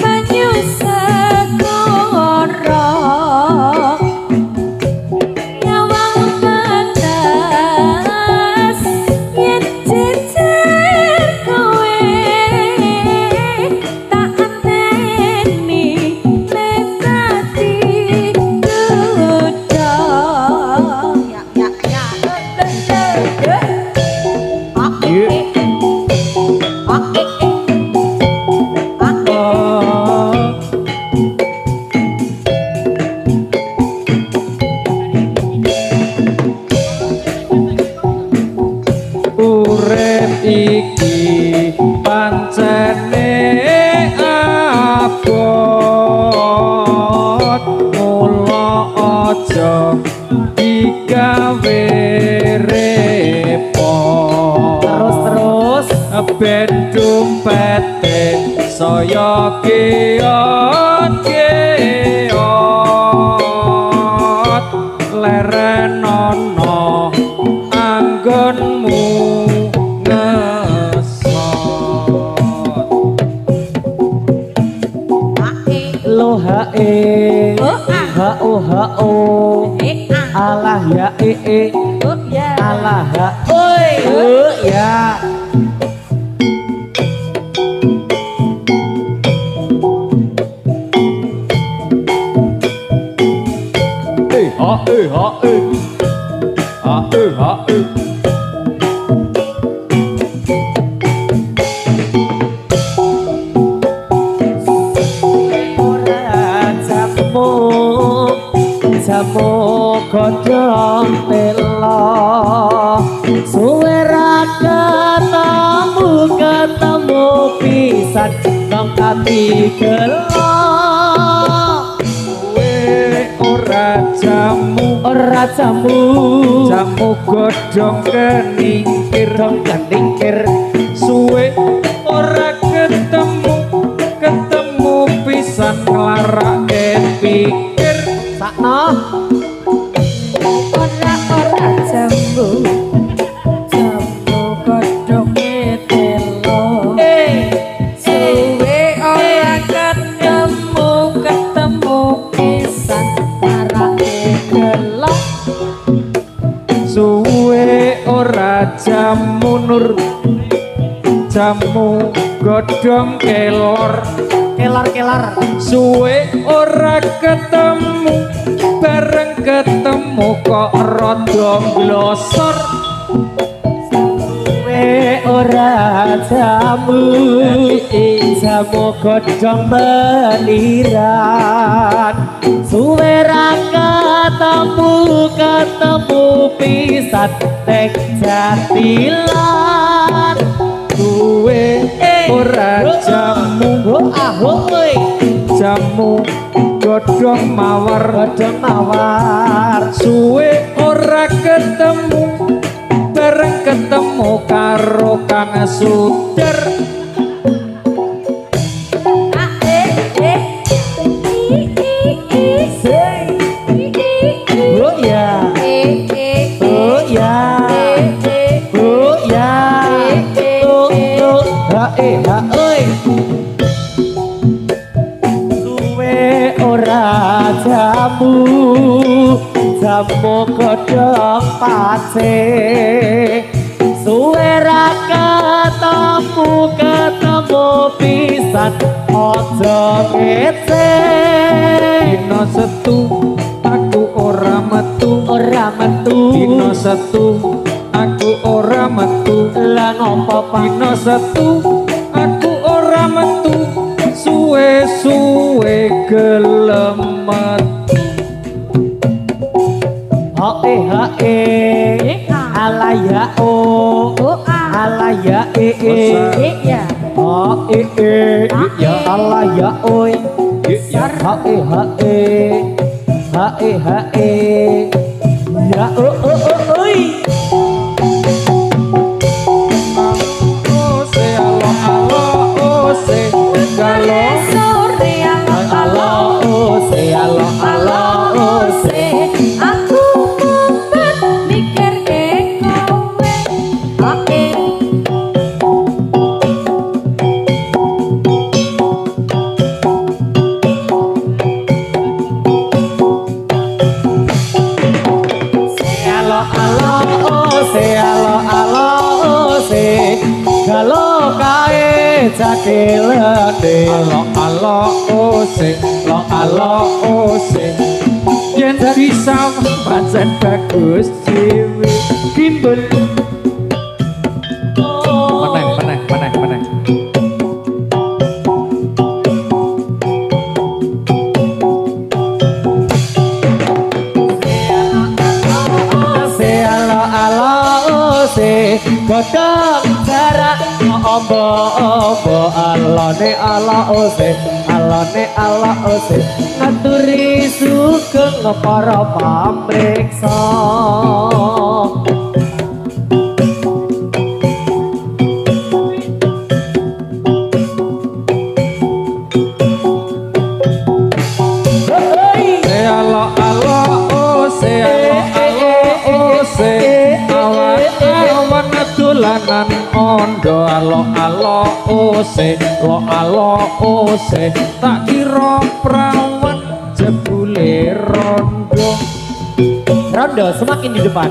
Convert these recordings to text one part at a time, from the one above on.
banyu segara nyawang panas yen jejer kowe tak anteni lekati duda urip iki pancene abot mula aja digawe repot terus ben dompete saya keot lerenono anggonmu lo hae ha o alah ya alah ha oi ya ha jamu godhong tela suwe ra ketemu pisan nang ati gelo suwe ora jamu jamu godhong keningkir suwe ora ketemu pisan nglarake pikir sakno ora jambu godhong telo suwe ora ketemu pisan marake gelo suwe ora jamu nur jamu godhong kelor suwe ora ketemu bareng ketemu kok rada glosor suwe ora jamu godhong beliran suwe ra ketemu pisan tek jatilan suwe ora jamu jamu godhong mawar suwe ora ketemu bareng ketemu karo Kang Suder jamu godhong pase suwe ra ketemu pisan aja ngece dina setu aku ora metu dina setu aku ora metu lah ngopo dina setu aku ora metu suwe gelem alaya alaya ya alaya oi ya oi sakelane alo ose lo alo ose yen bisa pancen bagus dhewe gimbal meneh godhong jarak ombo alone ala ose ngaturi sugeng para pamriksa dolanan ondo alo ose lo alo ose tak kira prawan jebule rondo semakin di depan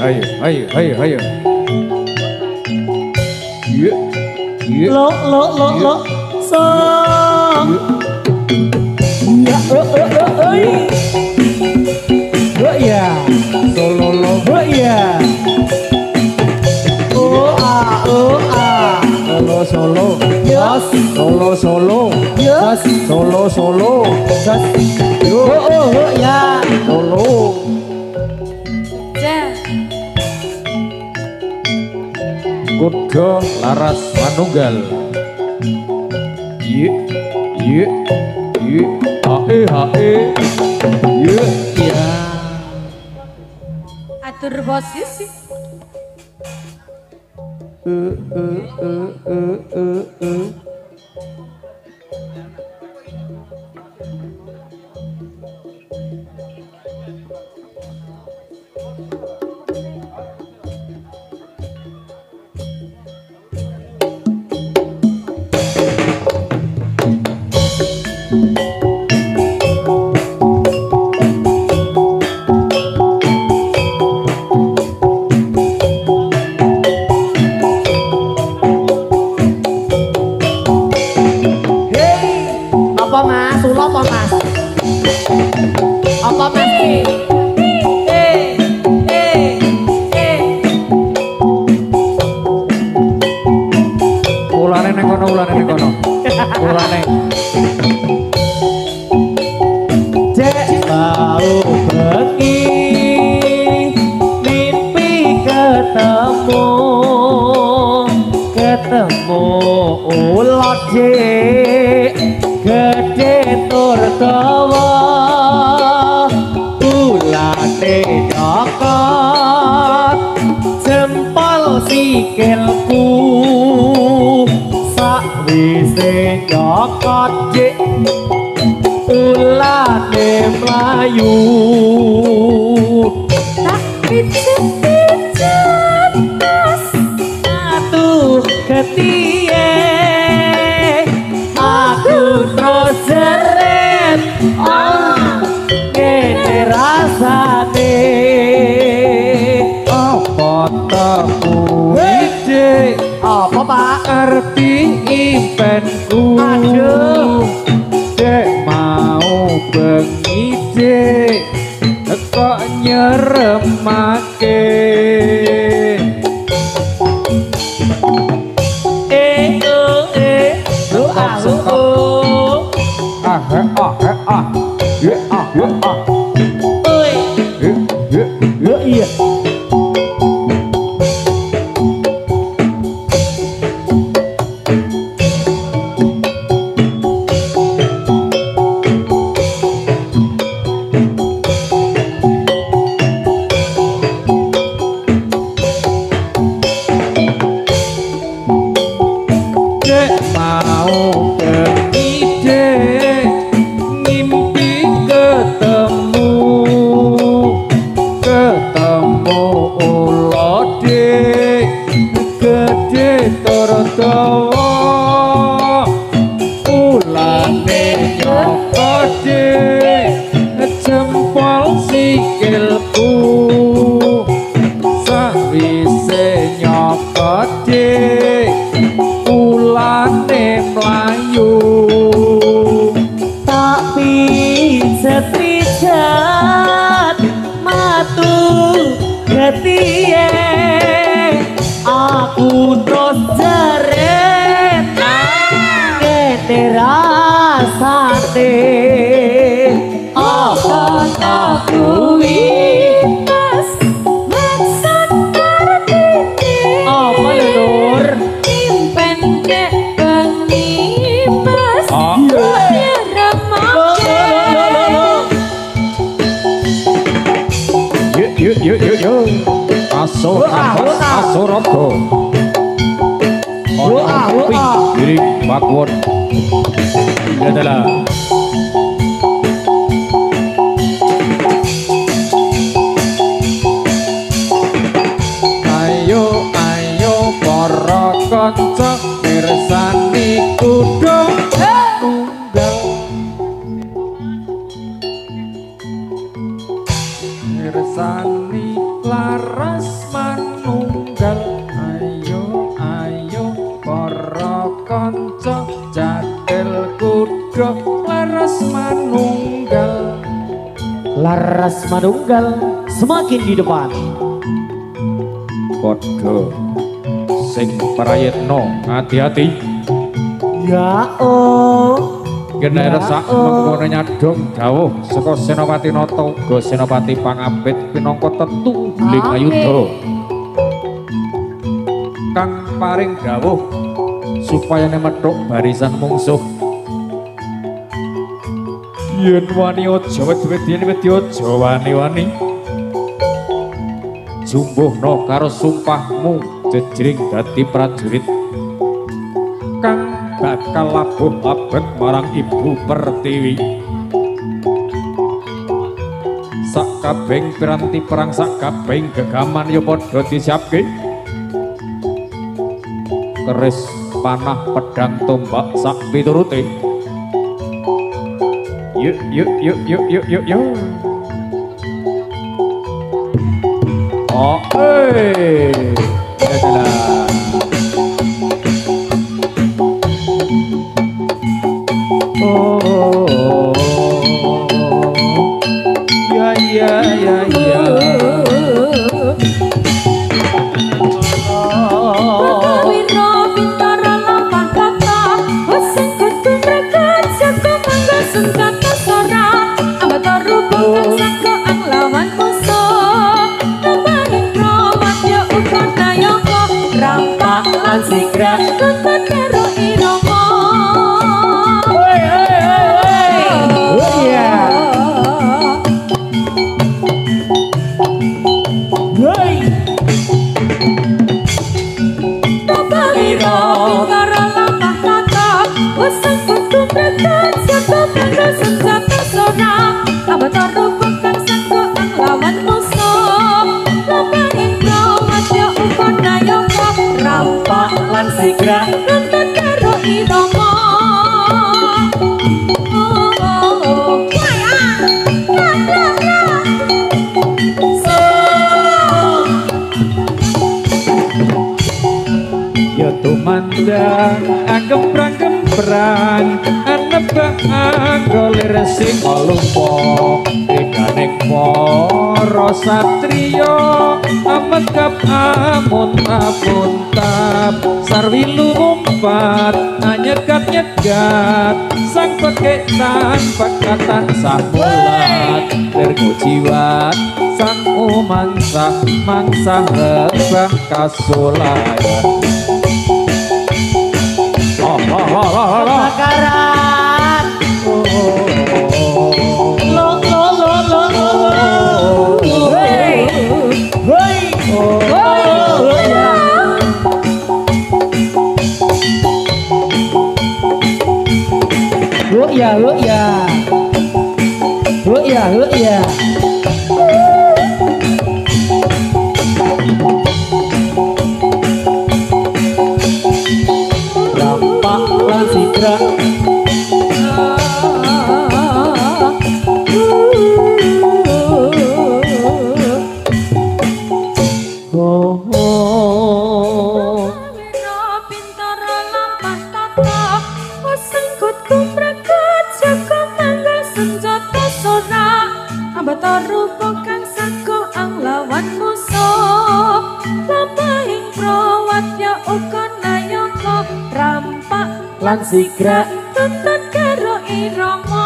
Ayo. Lo so. Ya, solo lo ya. Solo. Yes. Solo. Yes. Solo. Yes. Ya. Solo. Kuda laras manunggal. Ye. Hae. Ye. Ya. Atur posisi. Ketemu ulat gede to mlayu tak pijet-pijet mas Atuh ketie aku terus jeret kene rasane apa taku ide apa Pak arti impenku Aduh. dek mau bengi dek kok nyeremake iya dek mau bengi dek ngimpi ketemu ula dek gede tur dawa ulane nyoko dek jempol sikilku sawise nyoko dek ulane mlayu tapi setrijat matu ketie aku terus jeret kene rasane apa tak kuwi mas maksud artine apa ya Nur impen dek bengi mas Ah. nyeremake yuk asor asorogo diri backward adalah ayo para kanca mirsani kudu tunggal mirsani laras manunggal ayo para kanca jadil kudu laras manunggal laras manunggal semakin di depan padha sing prayitna hati-hati ya oh kena resak mengkono nyadong dawuh saka Senopati Nata uga Senopati Pangapit pinangka tetunggiling ayuda kang paring dawuh supaya methuk barisan mungsuh yen wani aja wed-wed yen wedi aja wani-wani jumbuhna karo sumpahmu jejring dadi prajurit kang bakal labuh labet marang Ibu Pertiwi sak kabeng piranti perang sak kabeng gegaman ya padha disiapke keris panah pedang tombak sak piturute yuk oh adalah Senjata seorang abad Gibran anebak anggolir sing lupa ekaning para satriya amegap amuntap-untap sarwi lumpat nyegat-nyegat sang peketan pekatan samulat terkujiwat sang mangsa rebah kasulayan Bakaran. Lo. Hey. Ya. Rampak lan sidra. Lan sigra tuntut karo irama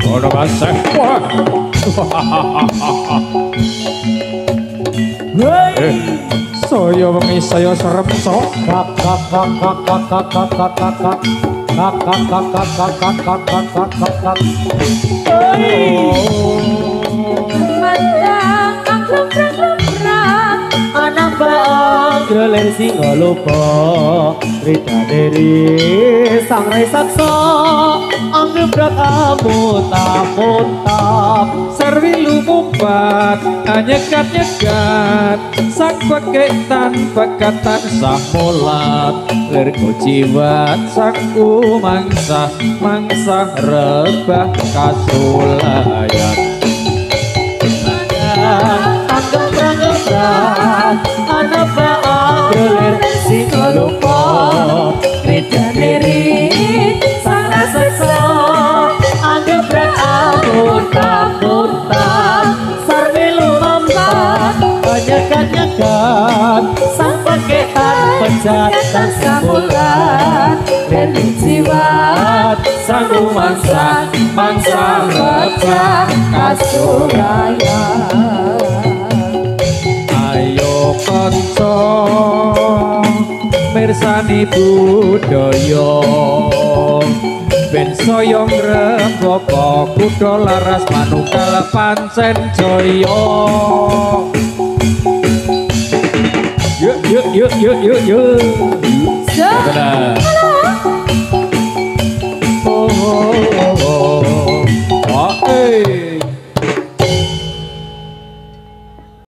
Ora kasih. Saya wengi saya seremso. anak baang greling singa lupa Rita Deri sang rai saksa anggebrak amutap-mutap Sarwi lumumpat nyegat-nyegat sang peketan pekatan samulat lir kuciwat sang mangsa rebah kasulayan Anggebrak anak baang greling singa lupa Rita Deri sang rai saksa anggebrak amutap-mutap sarwi lumumpat nyegat-nyegat sang peketan pejatan samulat lir kuciwat sang mangsa rebah kasulayan ayo kanca mirsani budaya ben saya ngrembaka kutha laras manunggal pancen jaya yuk. So, Benar. oh.